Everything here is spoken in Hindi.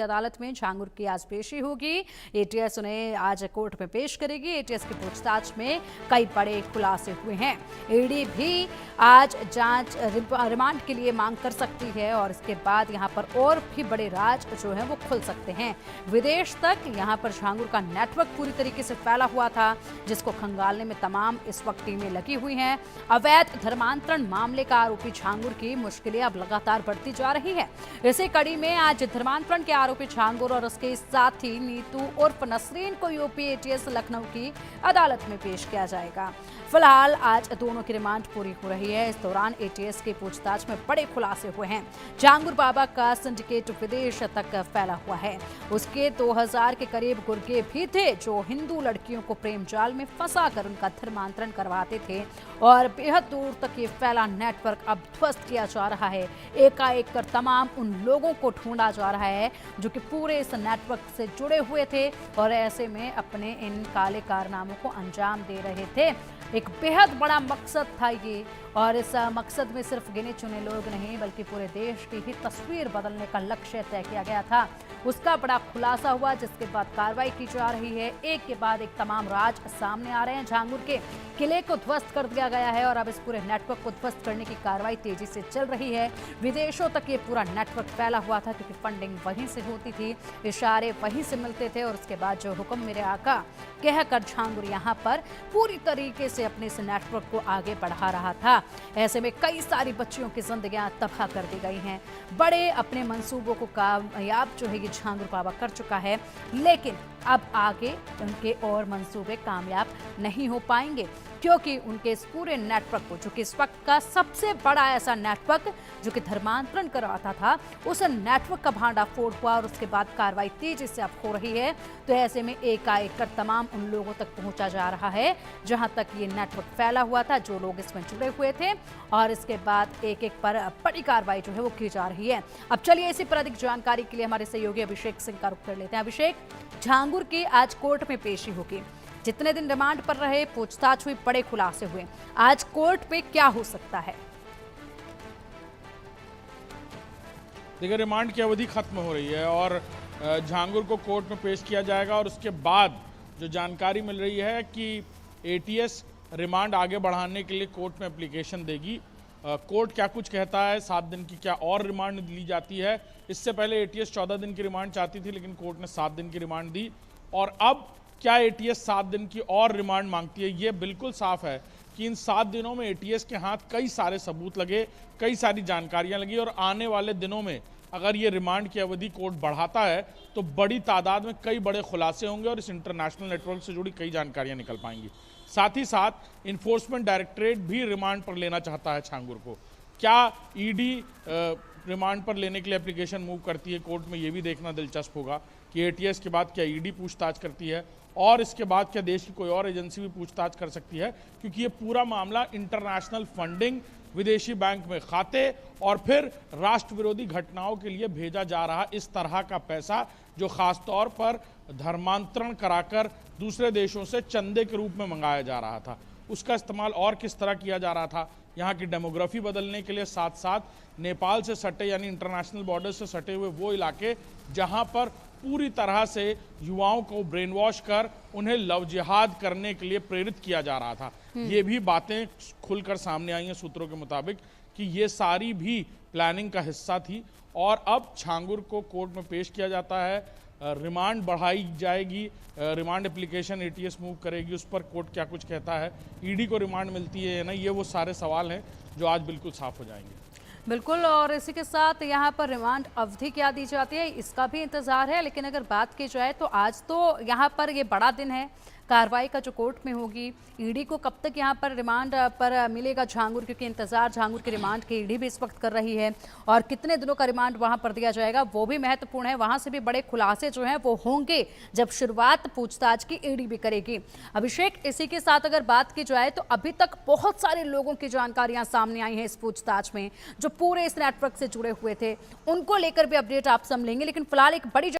अदालत में झांगुर की आज पेशी होगी। एटीएस उन्हें आज कोर्ट में पेश करेगी। एटीएस की पूछताछ में कई बड़े खुलासे हुए हैं। ईडी भी आज जांच रिमांड के लिए मांग कर सकती है और इसके बाद यहां पर और भी बड़े राज जो है वो खुल सकते हैं। विदेश तक यहां पर झांगुर का नेटवर्क पूरी तरीके से फैला हुआ था, जिसको खंगालने में तमाम इस वक्त टीमें लगी हुई हैं। अवैध धर्मांतरण मामले का आरोपी झांगुर की मुश्किलें अब लगातार बढ़ती जा रही है। इसी कड़ी में आज धर्मांतरण के आरोपी झांगुर और उसके साथी नीतू उर्फ नसरीन को यूपी एटीएस लखनऊ की अदालत में पेश किया जाएगा। फिलहाल आज दोनों की रिमांड पूरी हो रही है। इस दौरान एटीएस की पूछताछ में बड़े खुलासे हुए हैं। झांगुर बाबा का सिंडिकेट विदेश तक फैला हुआ है। उसके 2000 के करीब गुर्गे भी थे जो हिंदू लड़कियों को प्रेम जाल में फंसाकर उनका धर्मांतरण करवाते थे और बेहद दूर तक ये फैला नेटवर्क अब ध्वस्त किया जा रहा है। एकाएक कर तमाम उन लोगों को ढूंढा जा रहा है जो कि पूरे इस नेटवर्क से जुड़े हुए थे और ऐसे में अपने इन काले कारनामों को अंजाम दे रहे थे। एक बेहद बड़ा मकसद था ये और इस मकसद में सिर्फ गिने चुने लोग नहीं बल्कि पूरे देश की ही तस्वीर बदलने का लक्ष्य तय किया गया था। उसका बड़ा खुलासा हुआ, जिसके बाद कार्रवाई की जा रही है। एक के बाद एक तमाम राज सामने आ रहे हैं। झांगुर के किले को ध्वस्त कर दिया गया है और अब इस पूरे नेटवर्क को ध्वस्त करने की कार्रवाई तेजी से चल रही है। विदेशों तक ये पूरा नेटवर्क फैला हुआ था क्योंकि फंडिंग वहीं से होती थी, इशारे वहीं से मिलते थे और उसके बाद जो हुक्म मेरे आका कहकर झांगुर यहाँ पर पूरी तरीके से अपने इस नेटवर्क को आगे बढ़ा रहा था। ऐसे में कई सारी बच्चियों की जिंदगियां तबाह कर दी गई हैं। बड़े अपने मंसूबों को कामयाब जो है ये झांगुर बाबा कर चुका है, लेकिन अब आगे उनके और मंसूबे कामयाब नहीं हो पाएंगे क्योंकि उनके इस पूरे नेटवर्क को, जो कि इस वक्त का सबसे बड़ा ऐसा नेटवर्क जो कि धर्मांतरण करवाता था, उस नेटवर्क का भांडाफोड़ हुआ और उसके बाद कार्रवाई तेजी से अब हो रही है। तो ऐसे में एकाएक कर तमाम उन लोगों तक पहुंचा जा रहा है जहां तक ये नेटवर्क फैला हुआ था, जो लोग इसमें जुड़े हुए थे और इसके बाद एक एक पर बड़ी कार्रवाई जो है वो की जा रही है। अब चलिए इसी पर अधिक जानकारी के लिए हमारे सहयोगी अभिषेक सिंह का रुख कर लेते हैं। अभिषेक, झांगुर की आज कोर्ट में पेशी होगी। जितने दिन रिमांड पर रहे, पूछताछ हुई, बड़े खुलासे हुए, आज कोर्ट में क्या हो सकता है? देखिए, रिमांड की अवधि खत्म हो रही है और झांगुर को कोर्ट में पेश किया जाएगा और उसके बाद जो जानकारी मिल रही है कि एटीएस रिमांड आगे बढ़ाने के लिए कोर्ट में एप्लीकेशन देगी। कोर्ट क्या कुछ कहता है, 7 दिन की क्या और रिमांड ली जाती है। इससे पहले एटीएस 14 दिन की रिमांड चाहती थी, लेकिन कोर्ट ने 7 दिन की रिमांड दी और अब क्या एटीएस 7 दिन की और रिमांड मांगती है। ये बिल्कुल साफ है कि इन 7 दिनों में एटीएस के हाथ कई सारे सबूत लगे, कई सारी जानकारियां लगी और आने वाले दिनों में अगर ये रिमांड की अवधि कोर्ट बढ़ाता है तो बड़ी तादाद में कई बड़े खुलासे होंगे और इस इंटरनेशनल नेटवर्क से जुड़ी कई जानकारियां निकल पाएंगी। साथ ही साथ इन्फोर्समेंट डायरेक्टरेट भी रिमांड पर लेना चाहता है झांगुर को। क्या ईडी रिमांड पर लेने के लिए एप्लीकेशन मूव करती है कोर्ट में, ये भी देखना दिलचस्प होगा कि एटीएस के बाद क्या ईडी पूछताछ करती है और इसके बाद क्या देश की कोई और एजेंसी भी पूछताछ कर सकती है, क्योंकि ये पूरा मामला इंटरनेशनल फंडिंग, विदेशी बैंक में खाते और फिर राष्ट्र विरोधी घटनाओं के लिए भेजा जा रहा इस तरह का पैसा जो खास तौर पर धर्मांतरण कराकर दूसरे देशों से चंदे के रूप में मंगाया जा रहा था, उसका इस्तेमाल और किस तरह किया जा रहा था यहाँ की डेमोग्राफी बदलने के लिए। साथ साथ नेपाल से सटे यानी इंटरनेशनल बॉर्डर से सटे हुए वो इलाके जहाँ पर पूरी तरह से युवाओं को ब्रेन वॉश कर उन्हें लव जिहाद करने के लिए प्रेरित किया जा रहा था, ये भी बातें खुलकर सामने आई हैं सूत्रों के मुताबिक कि ये सारी भी प्लानिंग का हिस्सा थी। और अब झांगुर को कोर्ट में पेश किया जाता है, रिमांड बढ़ाई जाएगी, रिमांड एप्लीकेशन एटीएस मूव करेगी, उस पर कोर्ट क्या कुछ कहता है, ईडी को रिमांड मिलती है या नहीं, ये वो सारे सवाल हैं जो आज बिल्कुल साफ हो जाएंगे। बिल्कुल, और इसी के साथ यहाँ पर रिमांड अवधि क्या दी जाती है इसका भी इंतजार है। लेकिन अगर बात की जाए तो आज तो यहाँ पर ये बड़ा दिन है कार्रवाई का जो कोर्ट में होगी। ईडी को कब तक यहाँ पर रिमांड पर मिलेगा झांगुर, क्योंकि इंतजार झांगुर के रिमांड की ईडी भी इस वक्त कर रही है और कितने दिनों का रिमांड वहाँ पर दिया जाएगा वो भी महत्वपूर्ण है। वहाँ से भी बड़े खुलासे जो हैं वो होंगे जब शुरुआत पूछताछ की ईडी भी करेगी। अभिषेक, इसी के साथ अगर बात की जाए तो अभी तक बहुत सारे लोगों की जानकारियां सामने आई हैं इस पूछताछ में जो पूरे इस नेटवर्क से जुड़े हुए थे, उनको लेकर भी अपडेट आप सब लेंगे। लेकिन फिलहाल एक बड़ी